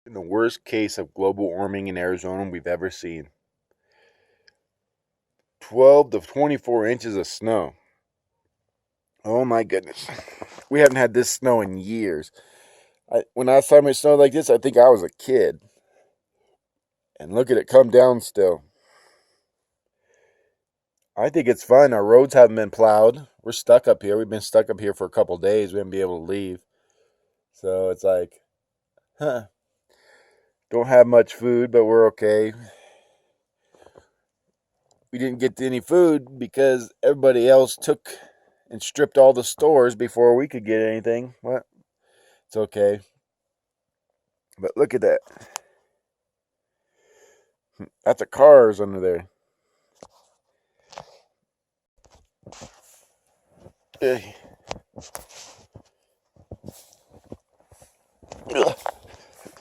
In the worst case of global warming in Arizona we've ever seen. 12 to 24 inches of snow. Oh my goodness. We haven't had this snow in years. When last time it snowed like this, I think I was a kid. And look at it come down still. I think it's fun. Our roads haven't been plowed. We're stuck up here. We've been stuck up here for a couple days. We haven't been able to leave. So it's like, don't have much food, but we're okay. We didn't get any food because everybody else took and stripped all the stores before we could get anything. What? It's okay. But look at that. That's a cars under there.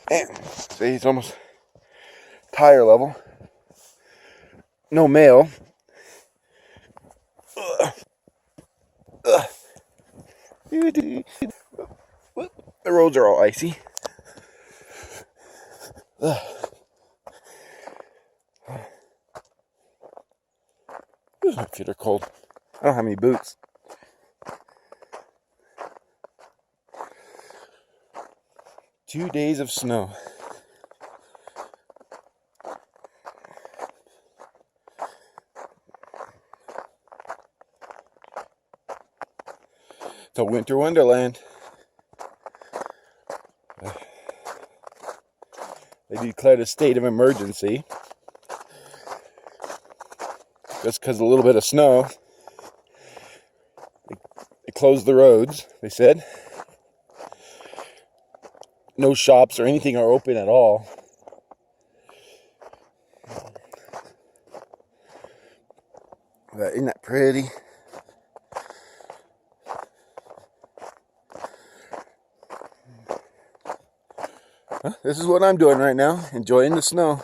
Man, see, it's almost tire level. No mail. The roads are all icy. My feet are cold. I don't have any boots. Two days of snow. It's a winter wonderland. They declared a state of emergency just because of a little bit of snow. They closed the roads, they said. No shops or anything are open at all. Isn't that pretty? This is what I'm doing right now, enjoying the snow.